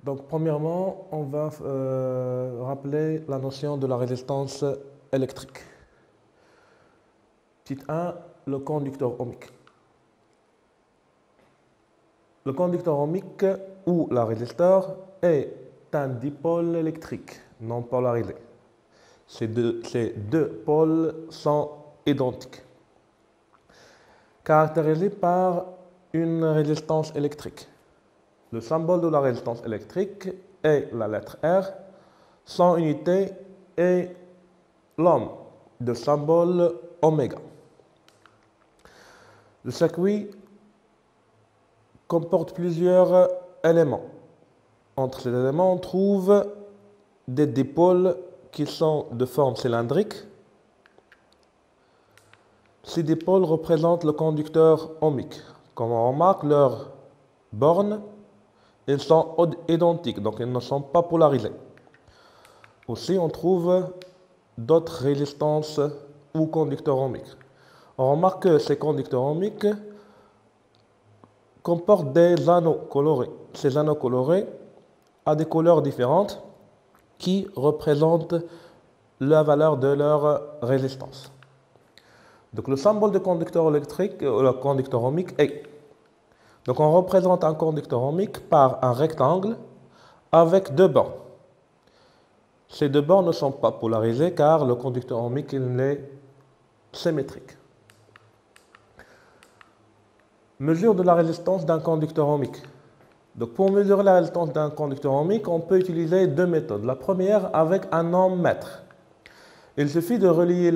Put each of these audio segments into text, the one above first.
Donc, premièrement, on va rappeler la notion de la résistance électrique. Petit 1, le conducteur ohmique. Le conducteur ohmique ou la résisteur est un dipôle électrique non polarisé. Ces deux pôles sont identiques, caractérisés par une résistance électrique. Le symbole de la résistance électrique est la lettre R. Son unité est l'ohm, de symbole oméga. Le circuit comporte plusieurs éléments. Entre ces éléments, on trouve des dipôles qui sont de forme cylindrique. Ces dipôles représentent le conducteur ohmique. Comme on remarque, leurs bornes, ils sont identiques, donc ils ne sont pas polarisés. Aussi, on trouve d'autres résistances ou conducteurs ohmiques. On remarque que ces conducteurs ohmiques comportent des anneaux colorés. Ces anneaux colorés ont des couleurs différentes qui représentent la valeur de leur résistance. Donc le symbole de conducteur électrique, le conducteur ohmique est. Donc on représente un conducteur ohmique par un rectangle avec deux bornes. Ces deux bornes ne sont pas polarisées car le conducteur ohmique est symétrique. Mesure de la résistance d'un conducteur ohmique. Donc pour mesurer la résistance d'un conducteur ohmique, on peut utiliser deux méthodes. La première avec un ohm-mètre. Il suffit de relier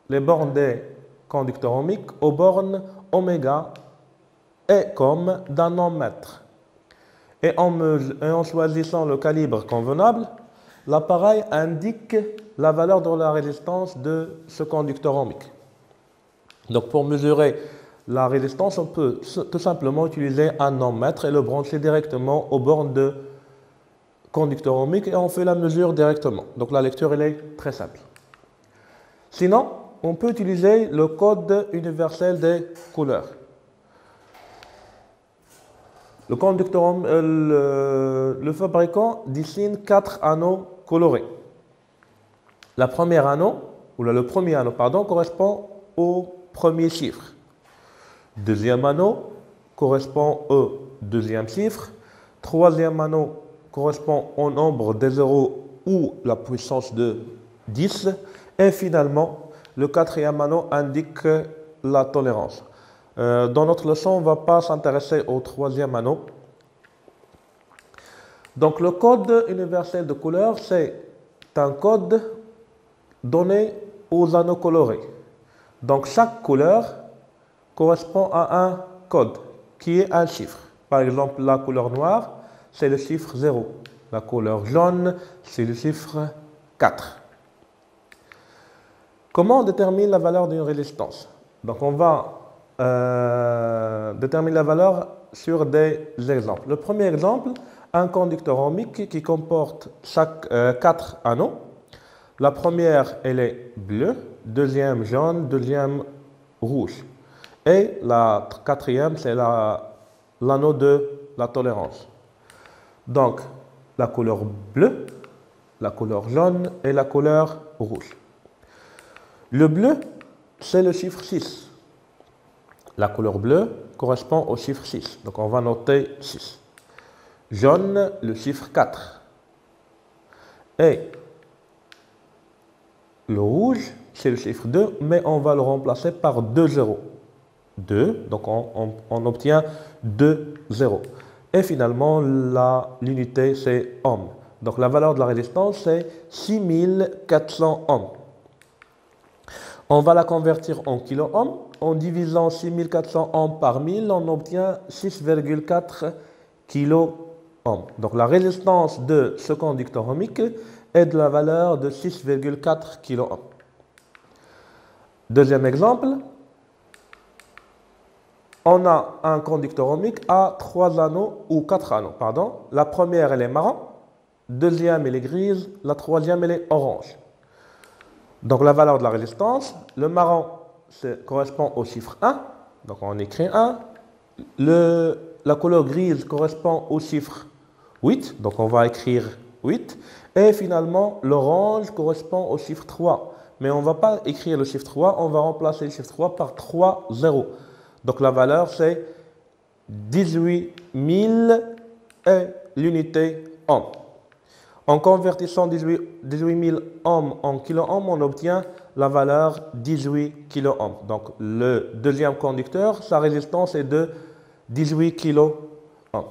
les bornes des conducteurs ohmiques aux bornes oméga et comme d'un ohm-mètre. Et en choisissant le calibre convenable, l'appareil indique la valeur de la résistance de ce conducteur ohmique. Donc pour mesurer la résistance, on peut tout simplement utiliser un ohm-mètre et le brancher directement aux bornes de conducteur ohmique et on fait la mesure directement. Donc la lecture elle est très simple. Sinon, on peut utiliser le code universel des couleurs. Le fabricant dessine 4 anneaux colorés. Le premier anneau correspond au premier chiffre. Deuxième anneau correspond au deuxième chiffre. Troisième anneau correspond au nombre des zéros ou la puissance de 10. Et finalement, le quatrième anneau indique la tolérance. Dans notre leçon, on ne va pas s'intéresser au troisième anneau. Donc le code universel de couleur, c'est un code donné aux anneaux colorés. Donc chaque couleur correspond à un code qui est un chiffre. Par exemple, la couleur noire, c'est le chiffre 0. La couleur jaune, c'est le chiffre 4. Comment on détermine la valeur d'une résistance? Donc on va déterminer la valeur sur des exemples. Le premier exemple, un conducteur ohmique qui comporte 4 anneaux. La première, elle est bleue, deuxième jaune, deuxième rouge. Et la quatrième, c'est l'anneau de la tolérance. Donc, la couleur bleue, la couleur jaune et la couleur rouge. Le bleu, c'est le chiffre 6. La couleur bleue correspond au chiffre 6. Donc, on va noter 6. Jaune, le chiffre 4. Et le rouge, c'est le chiffre 2, mais on va le remplacer par 2 zéros. 2, donc on obtient 2 zéros. Et finalement, l'unité, c'est ohm. Donc la valeur de la résistance, c'est 6400 ohms. On va la convertir en kilo-ohms. En divisant 6400 ohms par 1000, on obtient 6,4 kilo-ohms. Donc la résistance de ce conducteur ohmique est de la valeur de 6,4 kilo-ohms. Deuxième exemple. On a un conducteur ohmique à 3 anneaux ou 4 anneaux, pardon. La première, elle est marron. Deuxième, elle est grise. La troisième, elle est orange. Donc la valeur de la résistance, le marron correspond au chiffre 1. Donc on écrit 1. La couleur grise correspond au chiffre 8. Donc on va écrire 8. Et finalement, l'orange correspond au chiffre 3. Mais on ne va pas écrire le chiffre 3, on va remplacer le chiffre 3 par 3 zéros. Donc la valeur c'est 18 000 et l'unité ohm. En convertissant 18 000 ohms en kilo-ohms, on obtient la valeur 18 kilo-ohms. Donc le deuxième conducteur, sa résistance est de 18 kilo-ohms.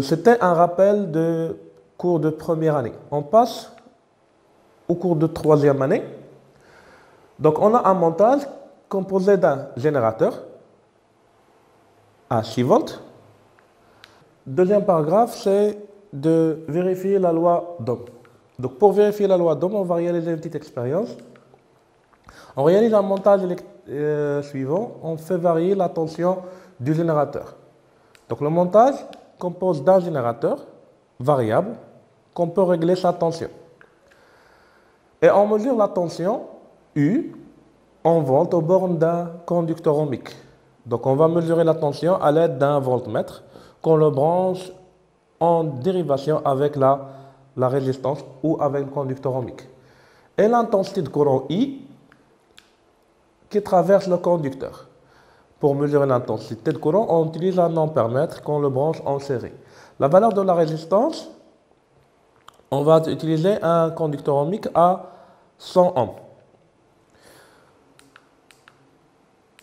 C'était un rappel de cours de première année. On passe au cours de troisième année. Donc on a un montage composé d'un générateur à 6 volts. Deuxième paragraphe, c'est de vérifier la loi d'Ohm. Donc pour vérifier la loi d'Ohm, on va réaliser une petite expérience. On réalise un montage suivant, on fait varier la tension du générateur. Donc le montage compose d'un générateur variable qu'on peut régler sa tension. Et on mesure la tension U en volts aux bornes d'un conducteur ohmique. Donc on va mesurer la tension à l'aide d'un voltmètre qu'on le branche en dérivation avec la résistance ou avec le conducteur ohmique. Et l'intensité de courant I qui traverse le conducteur. Pour mesurer l'intensité de courant, on utilise un ampèremètre qu'on le branche en série. La valeur de la résistance, on va utiliser un conducteur ohmique à 100 ohms.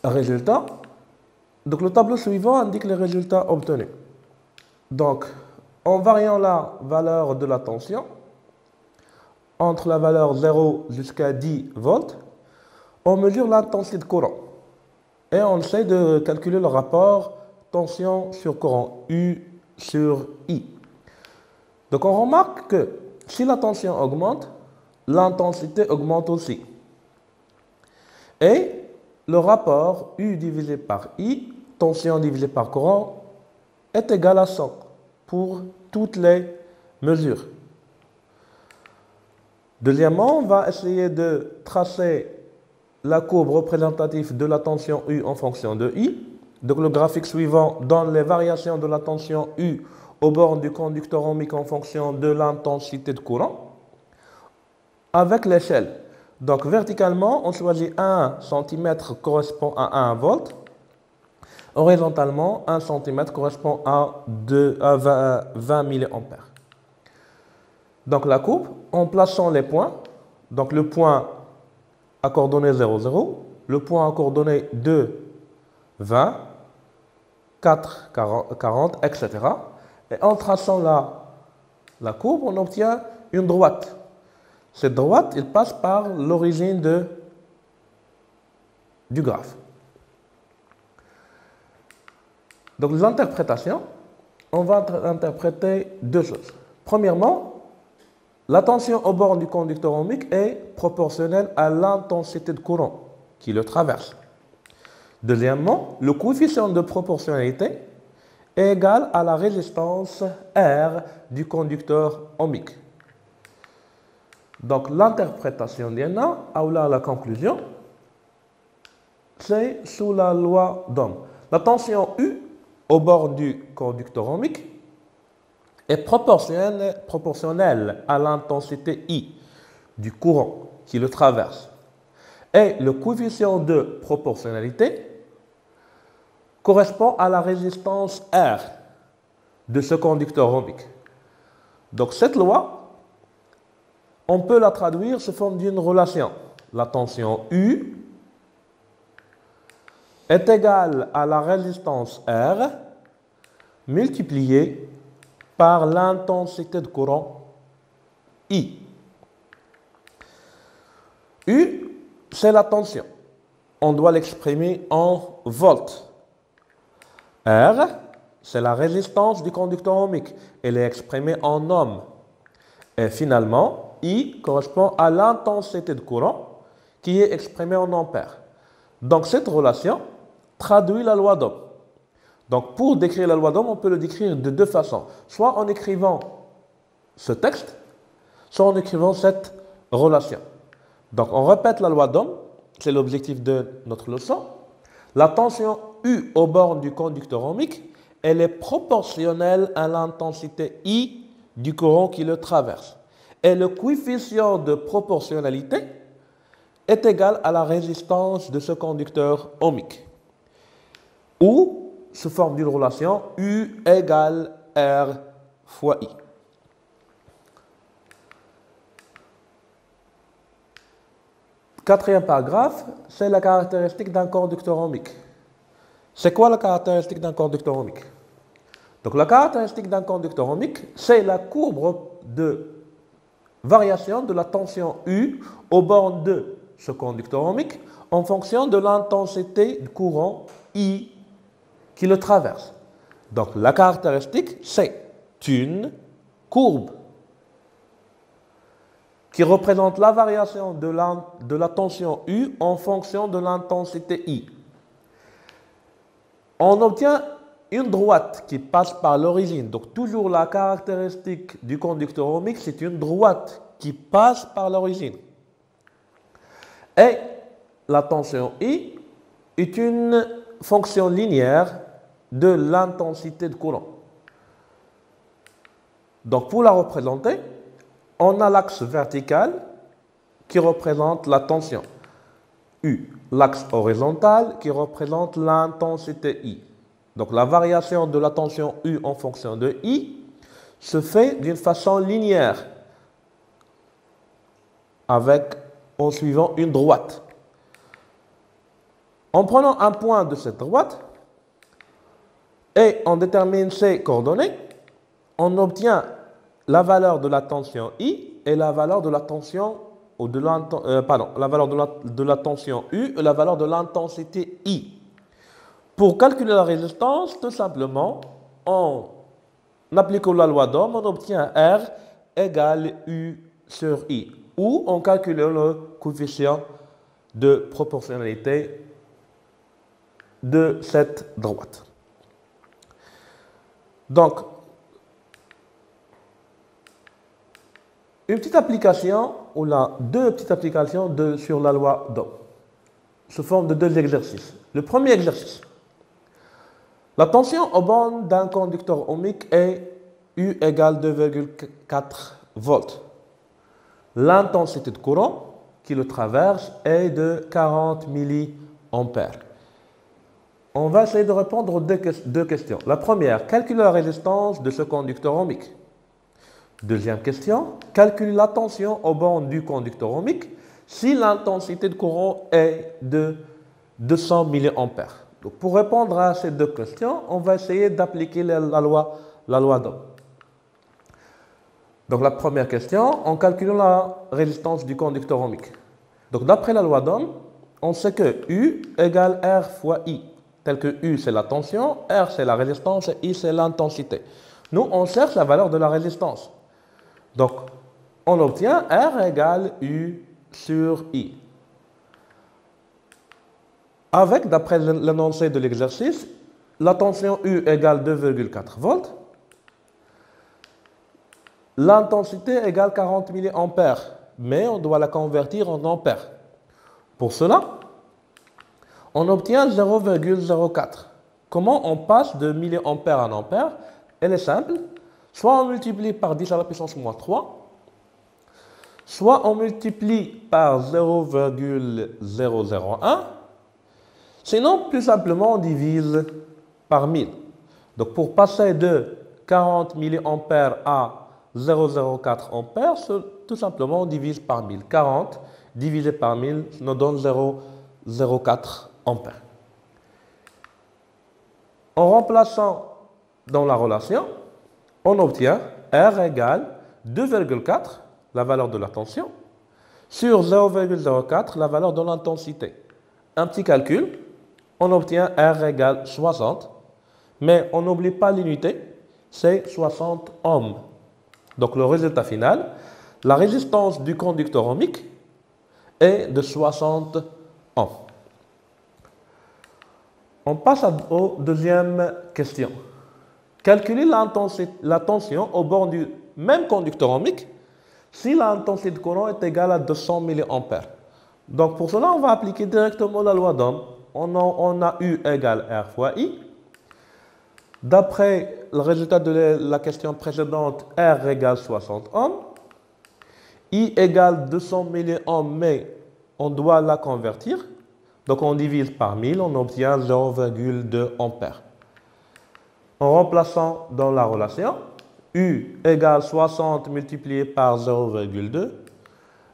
Résultat. Donc le tableau suivant indique les résultats obtenus. Donc, en variant la valeur de la tension, entre la valeur 0 jusqu'à 10 volts, on mesure l'intensité de courant. Et on essaie de calculer le rapport tension sur courant, U sur I. Donc on remarque que si la tension augmente, l'intensité augmente aussi. Et le rapport U divisé par I, tension divisée par courant, est égal à 100 pour toutes les mesures. Deuxièmement, on va essayer de tracer la courbe représentative de la tension U en fonction de I. Donc le graphique suivant donne les variations de la tension U aux bornes du conducteur ohmique en fonction de l'intensité de courant avec l'échelle. Donc verticalement, on choisit 1 cm correspond à 1 volt. Horizontalement, 1 cm correspond à 20 mA. Donc la courbe, en plaçant les points, donc le point à coordonnées 0, 0, le point à coordonnées 2, 20, 4, 40, etc. Et en traçant la courbe, on obtient une droite. Cette droite, elle passe par l'origine du graphe. Donc l'interprétation, on va interpréter deux choses. Premièrement, la tension aux bornes du conducteur ohmique est proportionnelle à l'intensité de courant qui le traverse. Deuxièmement, le coefficient de proportionnalité est égal à la résistance R du conducteur ohmique. Donc l'interprétation d'Iena, ou la conclusion, c'est sous la loi d'Ohm. La tension U aux bornes du conducteur ohmique est proportionnelle à l'intensité I du courant qui le traverse. Et le coefficient de proportionnalité correspond à la résistance R de ce conducteur ohmique. Donc cette loi, on peut la traduire sous forme d'une relation. La tension U est égale à la résistance R multipliée par l'intensité de courant I. U, c'est la tension. On doit l'exprimer en volts. R, c'est la résistance du conducteur ohmique. Elle est exprimée en ohms. Et finalement, I correspond à l'intensité de courant qui est exprimée en ampères. Donc cette relation traduit la loi d'Ohm. Donc pour décrire la loi d'Ohm, on peut le décrire de deux façons. Soit en écrivant ce texte, soit en écrivant cette relation. Donc on répète la loi d'Ohm, c'est l'objectif de notre leçon. La tension U aux bornes du conducteur ohmique, elle est proportionnelle à l'intensité I du courant qui le traverse. Et le coefficient de proportionnalité est égal à la résistance de ce conducteur ohmique. Ou sous forme d'une relation U égale R fois I. Quatrième paragraphe, c'est la caractéristique d'un conducteur ohmique. C'est quoi la caractéristique d'un conducteur ohmique? Donc la caractéristique d'un conducteur ohmique, c'est la courbe de variation de la tension U aux bornes de ce conducteur ohmique en fonction de l'intensité du courant I qui le traverse. Donc la caractéristique, c'est une courbe qui représente la variation de la tension U en fonction de l'intensité I. On obtient une droite qui passe par l'origine. Donc toujours la caractéristique du conducteur ohmique, c'est une droite qui passe par l'origine. Et la tension I est une fonction linéaire de l'intensité de courant. Donc pour la représenter, on a l'axe vertical qui représente la tension U, l'axe horizontal qui représente l'intensité I. Donc la variation de la tension U en fonction de I se fait d'une façon linéaire en suivant une droite. En prenant un point de cette droite et on détermine ses coordonnées, on obtient la valeur de la tension I et la valeur de la tension la valeur de la tension U et la valeur de l'intensité I. Pour calculer la résistance, tout simplement, en appliquant la loi d'Ohm, on obtient R égale U sur I, ou en calculant le coefficient de proportionnalité de cette droite. Donc, une petite application, ou deux petites applications sur la loi d'Ohm, sous forme de deux exercices. Le premier exercice. La tension aux bornes d'un conducteur ohmique est U égale 2,4 volts. L'intensité de courant qui le traverse est de 40 milliampères. On va essayer de répondre aux deux questions. La première, calculer la résistance de ce conducteur ohmique. Deuxième question, calculer la tension aux bornes du conducteur ohmique si l'intensité de courant est de 200 milliampères. Donc, pour répondre à ces deux questions, on va essayer d'appliquer la loi d'Ohm. Donc, la première question, en calculant la résistance du conducteur ohmique. Donc, d'après la loi d'Ohm, on sait que U égale R fois I, tel que U c'est la tension, R c'est la résistance et I c'est l'intensité. Nous, on cherche la valeur de la résistance. Donc, on obtient R égale U sur I. Avec, d'après l'énoncé de l'exercice, la tension U égale 2,4 volts, l'intensité égale 40 milliampères, mais on doit la convertir en ampères. Pour cela, on obtient 0,04. Comment on passe de milliampères en ampères? Elle est simple. Soit on multiplie par 10 à la puissance moins 3, soit on multiplie par 0,001, sinon plus simplement on divise par 1000. Donc pour passer de 40 milliampères à 0,04 ampères, tout simplement on divise par 1000. 40 divisé par 1000 nous donne 0,04 ampères. En remplaçant dans la relation, on obtient R égale 2,4, la valeur de la tension, sur 0,04, la valeur de l'intensité. Un petit calcul, on obtient R égale 60, mais on n'oublie pas l'unité, c'est 60 ohms. Donc le résultat final, la résistance du conducteur ohmique est de 60 ohms. On passe aux deuxième question. Calculer la tension au bord du même conducteur ohmique si l'intensité de courant est égale à 200 milliampères. Donc pour cela, on va appliquer directement la loi d'Ohm on a U égale R fois I. D'après le résultat de la question précédente, R égale 60 ohms. I égale 200 milliohms, mais on doit la convertir. Donc on divise par 1000, on obtient 0,2 ampères. En remplaçant dans la relation, U égale 60 multiplié par 0,2.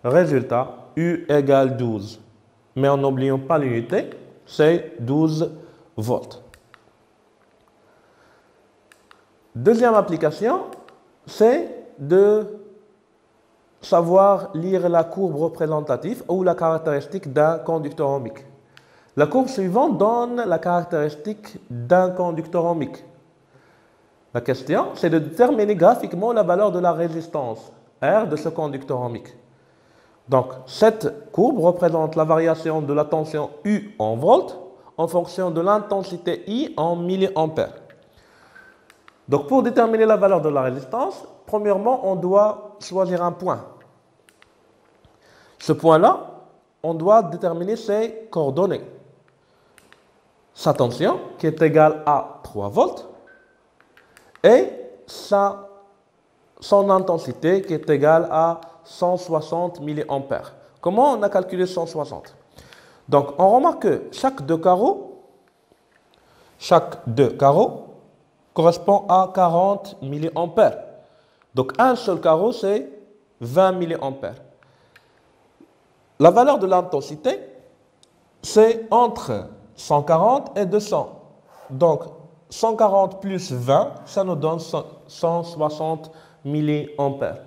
Résultat, U égale 12. Mais en n'oubliant pas l'unité, c'est 12 volts. Deuxième application, c'est de savoir lire la courbe représentative ou la caractéristique d'un conducteur ohmique. La courbe suivante donne la caractéristique d'un conducteur ohmique. La question, c'est de déterminer graphiquement la valeur de la résistance R de ce conducteur ohmique. Donc, cette courbe représente la variation de la tension U en volts en fonction de l'intensité I en milliampères. Donc, pour déterminer la valeur de la résistance, premièrement, on doit choisir un point. Ce point-là, on doit déterminer ses coordonnées. Sa tension, qui est égale à 3 volts, et son intensité, qui est égale à 160 milliampères. Comment on a calculé 160? Donc, on remarque que chaque deux carreaux correspond à 40 milliampères. Donc, un seul carreau, c'est 20 milliampères. La valeur de l'intensité, c'est entre 140 et 200. Donc, 140 plus 20, ça nous donne 160 milliampères.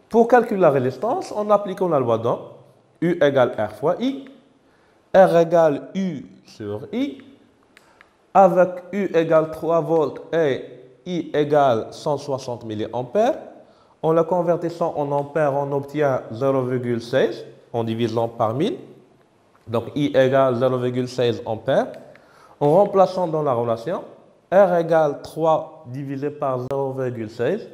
Pour calculer la résistance, en appliquant la loi d'Ohm, U égale R fois I, R égale U sur I, avec U égale 3 volts et I égale 160 milliampères. En la convertissant en ampères, on obtient 0,16 en divisant par 1000. Donc I égale 0,16 ampères. En remplaçant dans la relation, R égale 3 divisé par 0,16.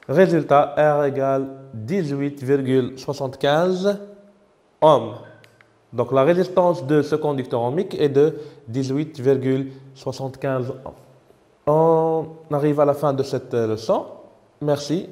Résultat, R égale 18,75 ohms. Donc la résistance de ce conducteur ohmique est de 18,75 ohms. On arrive à la fin de cette leçon. Merci.